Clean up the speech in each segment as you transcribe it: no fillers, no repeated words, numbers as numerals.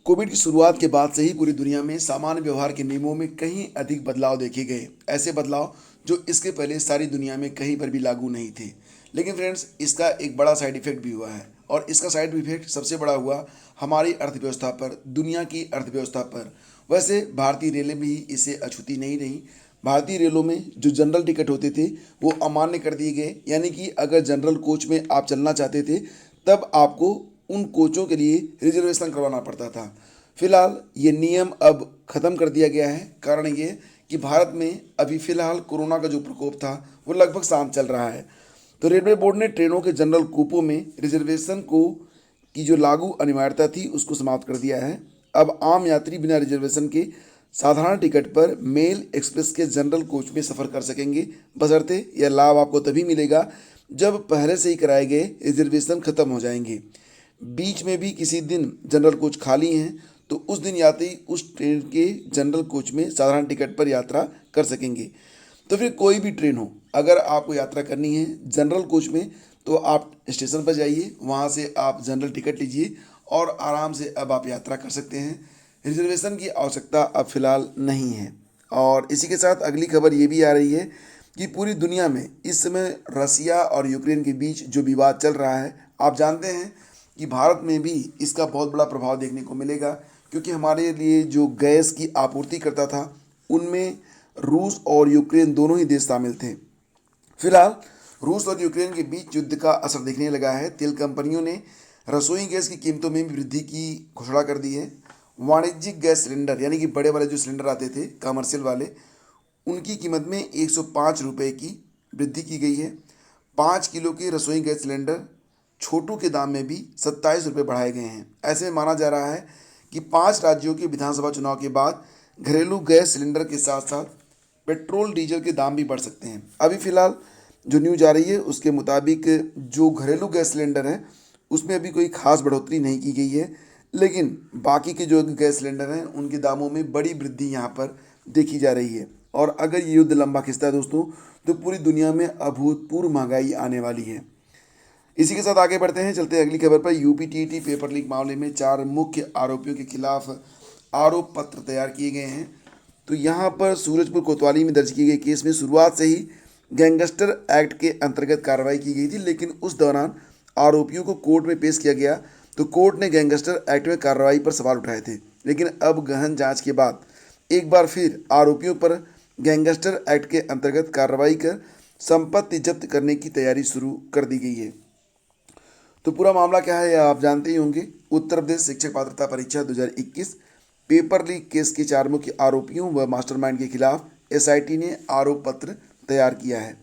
Covid की शुरुआत के बाद से ही पूरी दुनिया में सामान्य व्यवहार के नियमों में कहीं अधिक बदलाव देखे गए। ऐसे बदलाव जो इसके पहले सारी दुनिया में कहीं पर भी लागू नहीं थे। लेकिन फ्रेंड्स, इसका एक बड़ा साइड इफेक्ट भी हुआ है, और इसका साइड इफेक्ट सबसे बड़ा हुआ हमारी अर्थव्यवस्था पर, दुनिया की अर्थव्यवस्था पर। वैसे भारतीय रेलें भी इससे अछूती नहीं रही। भारतीय रेलों में जो जनरल टिकट होते थे वो अमान्य कर दिए गए, यानी कि अगर जनरल कोच में आप चलना चाहते थे तब आपको उन कोचों के लिए रिजर्वेशन करवाना पड़ता था। फिलहाल ये नियम अब ख़त्म कर दिया गया है। कारण ये कि भारत में अभी फ़िलहाल कोरोना का जो प्रकोप था वो लगभग शांत चल रहा है। तो रेलवे बोर्ड ने ट्रेनों के जनरल कूपों में रिजर्वेशन को की जो लागू अनिवार्यता थी उसको समाप्त कर दिया है। अब आम यात्री बिना रिजर्वेशन के साधारण टिकट पर मेल एक्सप्रेस के जनरल कोच में सफ़र कर सकेंगे, बशर्ते यह लाभ आपको तभी मिलेगा जब पहले से ही कराए गए रिजर्वेशन खत्म हो जाएंगे। बीच में भी किसी दिन जनरल कोच खाली हैं तो उस दिन यात्री उस ट्रेन के जनरल कोच में साधारण टिकट पर यात्रा कर सकेंगे। तो फिर कोई भी ट्रेन हो, अगर आपको यात्रा करनी है जनरल कोच में तो आप स्टेशन पर जाइए, वहाँ से आप जनरल टिकट लीजिए और आराम से अब आप यात्रा कर सकते हैं। रिजर्वेशन की आवश्यकता अब फिलहाल नहीं है। और इसी के साथ अगली खबर ये भी आ रही है कि पूरी दुनिया में इस समय रसिया और यूक्रेन के बीच जो विवाद चल रहा है, आप जानते हैं कि भारत में भी इसका बहुत बड़ा प्रभाव देखने को मिलेगा, क्योंकि हमारे लिए जो गैस की आपूर्ति करता था उनमें रूस और यूक्रेन दोनों ही देश शामिल थे। फिलहाल रूस और यूक्रेन के बीच युद्ध का असर दिखने लगा है। तेल कंपनियों ने रसोई गैस की कीमतों में भी वृद्धि की घोषणा कर दी है। वाणिज्यिक गैस सिलेंडर, यानी कि बड़े वाले जो सिलेंडर आते थे कमर्शियल वाले, उनकी कीमत में 105 रुपये की वृद्धि की गई है। 5 किलो के रसोई गैस सिलेंडर छोटू के दाम में भी 27 रुपये बढ़ाए गए हैं। ऐसे में माना जा रहा है कि 5 राज्यों के विधानसभा चुनाव के बाद घरेलू गैस सिलेंडर के साथ साथ पेट्रोल डीजल के दाम भी बढ़ सकते हैं। अभी फ़िलहाल जो न्यूज आ रही है उसके मुताबिक जो घरेलू गैस सिलेंडर है उसमें अभी कोई खास बढ़ोतरी नहीं की गई है, लेकिन बाकी के जो गैस सिलेंडर हैं उनके दामों में बड़ी वृद्धि यहाँ पर देखी जा रही है। और अगर ये युद्ध लंबा खिंचता है दोस्तों, तो पूरी दुनिया में अभूतपूर्व महंगाई आने वाली है। इसी के साथ आगे बढ़ते हैं, चलते हैं अगली खबर पर। यूपीटीटी पेपर लीक मामले में 4 मुख्य आरोपियों के खिलाफ आरोप पत्र तैयार किए गए हैं। तो यहाँ पर सूरजपुर कोतवाली में दर्ज किए गए केस में शुरुआत से ही गैंगस्टर एक्ट के अंतर्गत कार्रवाई की गई थी, लेकिन उस दौरान आरोपियों को कोर्ट में पेश किया गया तो कोर्ट ने गैंगस्टर एक्ट में कार्रवाई पर सवाल उठाए थे। लेकिन अब गहन जांच के बाद एक बार फिर आरोपियों पर गैंगस्टर एक्ट के अंतर्गत कार्रवाई कर संपत्ति जब्त करने की तैयारी शुरू कर दी गई है। तो पूरा मामला क्या है यह आप जानते ही होंगे। उत्तर प्रदेश शिक्षक पात्रता परीक्षा 2021 पेपर लीक केस के 4 मुख्य आरोपियों व मास्टरमाइंड के खिलाफ एसआईटी ने आरोप पत्र तैयार किया है।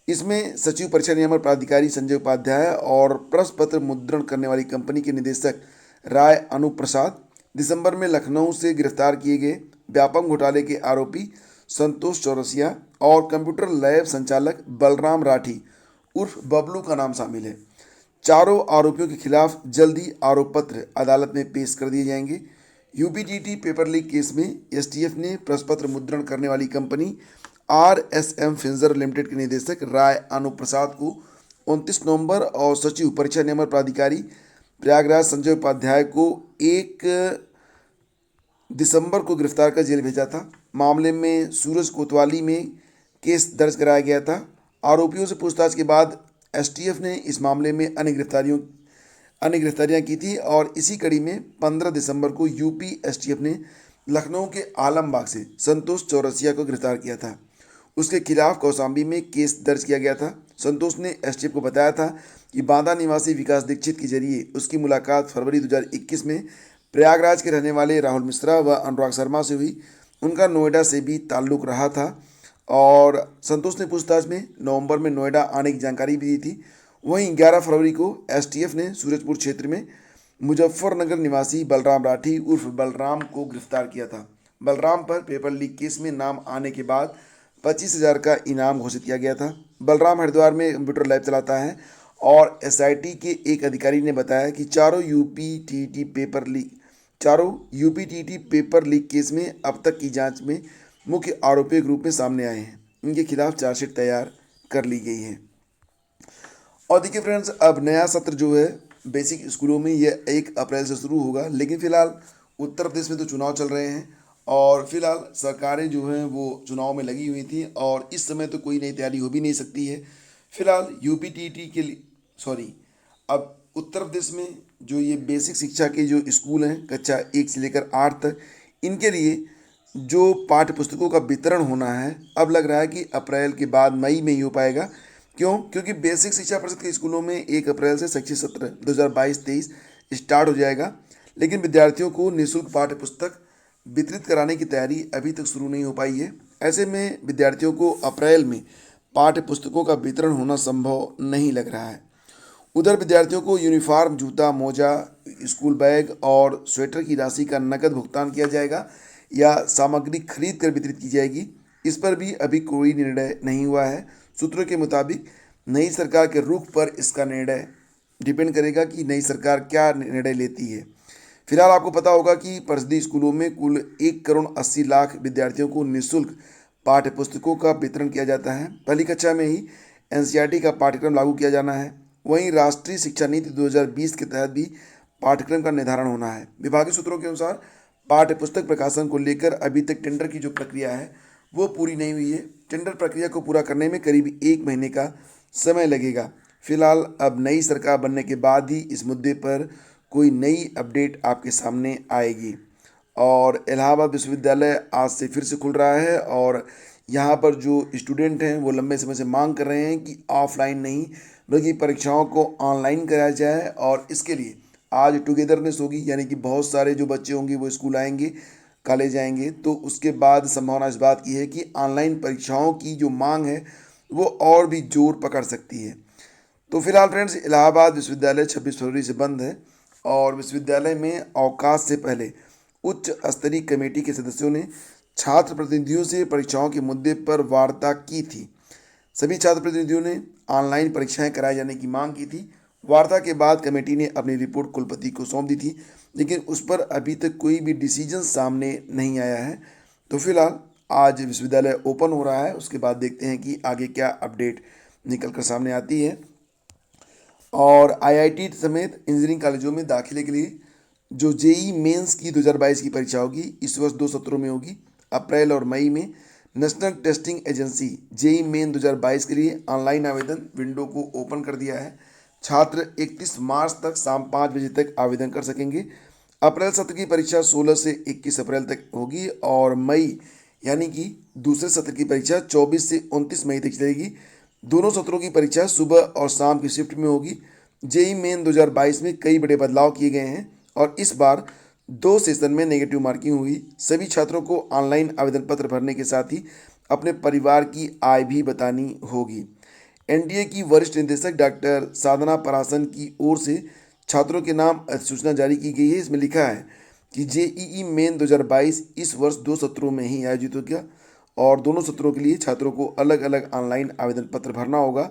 इसमें सचिव परीक्षा नियामक प्राधिकारी संजय उपाध्याय और प्रश्न पत्र मुद्रण करने वाली कंपनी के निदेशक राय अनूप प्रसाद, दिसंबर में लखनऊ से गिरफ्तार किए गए व्यापम घोटाले के आरोपी संतोष चौरसिया और कंप्यूटर लैब संचालक बलराम राठी उर्फ बबलू का नाम शामिल है। चारों आरोपियों के खिलाफ जल्द ही आरोप पत्र अदालत में पेश कर दिए जाएंगे। यूपीटीटी पेपर लीक केस में एसटीएफ ने प्रश्न पत्र मुद्रण करने वाली कंपनी आरएसएम फिंजर लिमिटेड के निदेशक राय अनूप प्रसाद को 29 नवंबर और सचिव परीक्षा नियामक प्राधिकारी प्रयागराज संजय उपाध्याय को 1 दिसंबर को गिरफ्तार कर जेल भेजा था। मामले में सूरज कोतवाली में केस दर्ज कराया गया था। आरोपियों से पूछताछ के बाद एसटीएफ ने इस मामले में अन्य गिरफ्तारियां की थी और इसी कड़ी में 15 दिसंबर को यूपी एसटीएफ ने लखनऊ के आलमबाग से संतोष चौरसिया को गिरफ्तार किया था। उसके खिलाफ कौशाम्बी में केस दर्ज किया गया था। संतोष ने एसटीएफ को बताया था कि बांदा निवासी विकास दीक्षित के जरिए उसकी मुलाकात फरवरी 2021 में प्रयागराज के रहने वाले राहुल मिश्रा व अनुराग शर्मा से हुई। उनका नोएडा से भी ताल्लुक़ रहा था और संतोष ने पूछताछ में नवंबर में नोएडा आने की जानकारी भी दी थी। वहीं 11 फरवरी को एसटीएफ ने सूरजपुर क्षेत्र में मुजफ्फरनगर निवासी बलराम राठी उर्फ बलराम को गिरफ्तार किया था। बलराम पर पेपर लीक केस में नाम आने के बाद 25,000 का इनाम घोषित किया गया था। बलराम हरिद्वार में कंप्यूटर लैब चलाता है और एसआईटी के एक अधिकारी ने बताया कि चारों यूपीटीटी पेपर लीक केस में अब तक की जांच में मुख्य आरोपी के रूप में सामने आए हैं। इनके खिलाफ चार्जशीट तैयार कर ली गई है। और देखिए फ्रेंड्स, अब नया सत्र जो है बेसिक स्कूलों में यह 1 अप्रैल से शुरू होगा, लेकिन फिलहाल उत्तर प्रदेश में तो चुनाव चल रहे हैं और फिलहाल सरकारें जो हैं वो चुनाव में लगी हुई थी और इस समय तो कोई नई तैयारी हो भी नहीं सकती है। फिलहाल यूपीटीटी के लिए अब उत्तर प्रदेश में जो ये बेसिक शिक्षा के जो स्कूल हैं कक्षा 1 से लेकर 8 तक, इनके लिए जो पाठ्य पुस्तकों का वितरण होना है अब लग रहा है कि अप्रैल के बाद मई में ही हो पाएगा। क्यों? क्योंकि बेसिक शिक्षा परिषद के स्कूलों में 1 अप्रैल से शैक्षिक सत्र 2022-23 स्टार्ट हो जाएगा, लेकिन विद्यार्थियों को निःशुल्क पाठ्य पुस्तक वितरित कराने की तैयारी अभी तक शुरू नहीं हो पाई है। ऐसे में विद्यार्थियों को अप्रैल में पाठ्य पुस्तकों का वितरण होना संभव नहीं लग रहा है। उधर विद्यार्थियों को यूनिफॉर्म, जूता, मोजा, स्कूल बैग और स्वेटर की राशि का नकद भुगतान किया जाएगा या सामग्री खरीद कर वितरित की जाएगी, इस पर भी अभी कोई निर्णय नहीं हुआ है। सूत्रों के मुताबिक नई सरकार के रुख पर इसका निर्णय डिपेंड करेगा कि नई सरकार क्या निर्णय लेती है। फिलहाल आपको पता होगा कि परिषदीय स्कूलों में कुल 1,80,00,000 विद्यार्थियों को निःशुल्क पाठ्य पुस्तकों का वितरण किया जाता है। पहली कक्षा में ही एनसीईआरटी का पाठ्यक्रम लागू किया जाना है। वहीं राष्ट्रीय शिक्षा नीति 2020 के तहत भी पाठ्यक्रम का निर्धारण होना है। विभागीय सूत्रों के अनुसार पाठ्य पुस्तक प्रकाशन को लेकर अभी तक टेंडर की जो प्रक्रिया है वो पूरी नहीं हुई है। टेंडर प्रक्रिया को पूरा करने में करीब 1 महीने का समय लगेगा। फिलहाल अब नई सरकार बनने के बाद ही इस मुद्दे पर कोई नई अपडेट आपके सामने आएगी। और इलाहाबाद विश्वविद्यालय आज से फिर से खुल रहा है और यहाँ पर जो स्टूडेंट हैं वो लंबे समय से मांग कर रहे हैं कि ऑफलाइन नहीं बल्कि परीक्षाओं को ऑनलाइन कराया जाए और इसके लिए आज टुगेदरनेस होगी, यानी कि बहुत सारे जो बच्चे होंगे वो स्कूल आएंगे, कॉलेज आएंगे, तो उसके बाद संभावना इस बात की है कि ऑनलाइन परीक्षाओं की जो मांग है वो और भी जोर पकड़ सकती है। तो फिलहाल फ्रेंड्स, इलाहाबाद विश्वविद्यालय 26 फरवरी से बंद है और विश्वविद्यालय में अवकाश से पहले उच्च स्तरीय कमेटी के सदस्यों ने छात्र प्रतिनिधियों से परीक्षाओं के मुद्दे पर वार्ता की थी। सभी छात्र प्रतिनिधियों ने ऑनलाइन परीक्षाएं कराए जाने की मांग की थी। वार्ता के बाद कमेटी ने अपनी रिपोर्ट कुलपति को सौंप दी थी, लेकिन उस पर अभी तक कोई भी डिसीजन सामने नहीं आया है। तो फिलहाल आज विश्वविद्यालय ओपन हो रहा है, उसके बाद देखते हैं कि आगे क्या अपडेट निकल कर सामने आती है। और आईआईटी समेत इंजीनियरिंग कॉलेजों में दाखिले के लिए जो जेई मेंस की 2022 की परीक्षा होगी इस वर्ष 2 सत्रों में होगी। अप्रैल और मई में National Testing Agency JEE Main 2022 के लिए ऑनलाइन आवेदन विंडो को ओपन कर दिया है। छात्र 31 मार्च तक शाम 5 बजे तक आवेदन कर सकेंगे। अप्रैल सत्र की परीक्षा 16 से 21 अप्रैल तक होगी और मई यानी कि दूसरे सत्र की परीक्षा 24 से 29 मई तक चलेगी। दोनों सत्रों की परीक्षा सुबह और शाम की शिफ्ट में होगी। जेई मेन 2022 में कई बड़े बदलाव किए गए हैं और इस बार 2 सेशन में नेगेटिव मार्किंग हुई। सभी छात्रों को ऑनलाइन आवेदन पत्र भरने के साथ ही अपने परिवार की आय भी बतानी होगी। एनटीए की वरिष्ठ निदेशक डॉक्टर साधना परासन की ओर से छात्रों के नाम अधिसूचना जारी की गई है। इसमें लिखा है कि जेईई मेन 2022 इस वर्ष 2 सत्रों में ही आयोजित होगा और दोनों सत्रों के लिए छात्रों को अलग अलग ऑनलाइन आवेदन पत्र भरना होगा।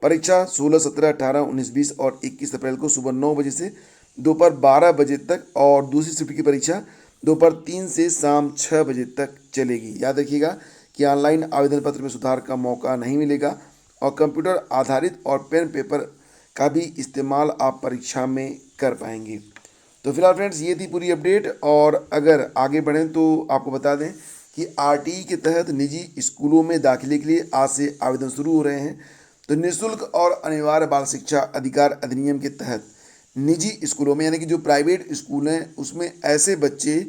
परीक्षा 16, 17, 18, 19, 20 और 21 अप्रैल को सुबह 9 बजे से दोपहर 12 बजे तक और दूसरी शिफ्ट की परीक्षा दोपहर 3 से शाम 6 बजे तक चलेगी। याद रखिएगा कि ऑनलाइन आवेदन पत्र में सुधार का मौका नहीं मिलेगा और कंप्यूटर आधारित और पेन पेपर का भी इस्तेमाल आप परीक्षा में कर पाएंगे। तो फिलहाल फ्रेंड्स, ये थी पूरी अपडेट और अगर आगे बढ़ें तो आपको बता दें कि आरटीई के तहत निजी स्कूलों में दाखिले के लिए आज से आवेदन शुरू हो रहे हैं। तो निःशुल्क और अनिवार्य बाल शिक्षा अधिकार अधिनियम के तहत निजी स्कूलों में यानी कि जो प्राइवेट स्कूल हैं उसमें ऐसे बच्चे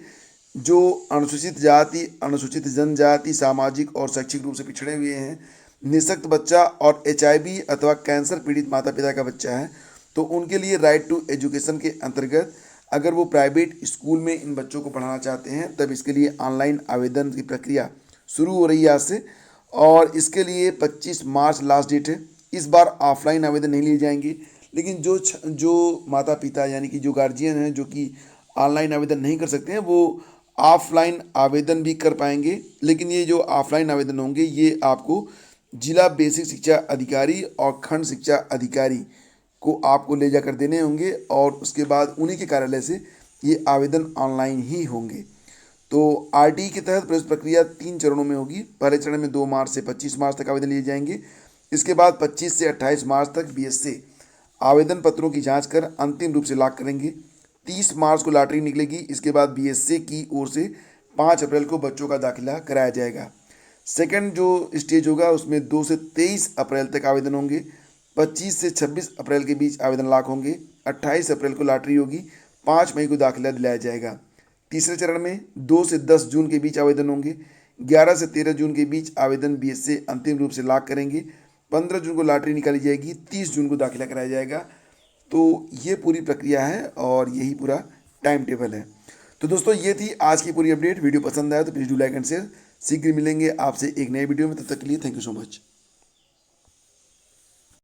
जो अनुसूचित जाति, अनुसूचित जनजाति, सामाजिक और शैक्षिक रूप से पिछड़े हुए हैं, निःशक्त बच्चा और एचआईवी अथवा कैंसर पीड़ित माता पिता का बच्चा है, तो उनके लिए राइट टू एजुकेशन के अंतर्गत अगर वो प्राइवेट स्कूल में इन बच्चों को पढ़ाना चाहते हैं तब इसके लिए ऑनलाइन आवेदन की प्रक्रिया शुरू हो रही है आज से और इसके लिए 25 मार्च लास्ट डेट है। इस बार ऑफलाइन आवेदन नहीं लिए जाएंगे, लेकिन जो माता पिता यानी कि जो गार्जियन हैं जो कि ऑनलाइन आवेदन नहीं कर सकते हैं वो ऑफलाइन आवेदन भी कर पाएंगे। लेकिन ये जो ऑफलाइन आवेदन होंगे ये आपको जिला बेसिक शिक्षा अधिकारी और खंड शिक्षा अधिकारी को आपको ले जाकर देने होंगे और उसके बाद उन्हीं के कार्यालय से ये आवेदन ऑनलाइन ही होंगे। तो आरटीई के तहत प्रवेश प्रक्रिया 3 चरणों में होगी। पहले चरण में 2 मार्च से 25 मार्च तक आवेदन लिए जाएंगे। इसके बाद 25 से 28 मार्च तक बीएससी आवेदन पत्रों की जांच कर अंतिम रूप से लॉक करेंगे। 30 मार्च को लॉटरी निकलेगी। इसके बाद बीएसए की ओर से 5 अप्रैल को बच्चों का दाखिला कराया जाएगा। सेकंड जो स्टेज होगा उसमें 2 से 23 अप्रैल तक आवेदन होंगे। 25 से 26 अप्रैल के बीच आवेदन लाख होंगे। 28 अप्रैल को लॉटरी होगी। 5 मई को दाखिला दिलाया जाएगा। तीसरे चरण में 2 से 10 जून के बीच आवेदन होंगे। 11 से 13 जून के बीच आवेदन बीएसए अंतिम रूप से लाख करेंगे। 15 जून को लॉटरी निकाली जाएगी। 30 जून को दाखिला कराया जाएगा। तो ये पूरी प्रक्रिया है और यही पूरा टाइम टेबल है। तो दोस्तों ये थी आज की पूरी अपडेट। वीडियो पसंद आया तो please do like and share. शीघ्र मिलेंगे आपसे एक नए वीडियो में, तब तक के लिए थैंक यू सो मच।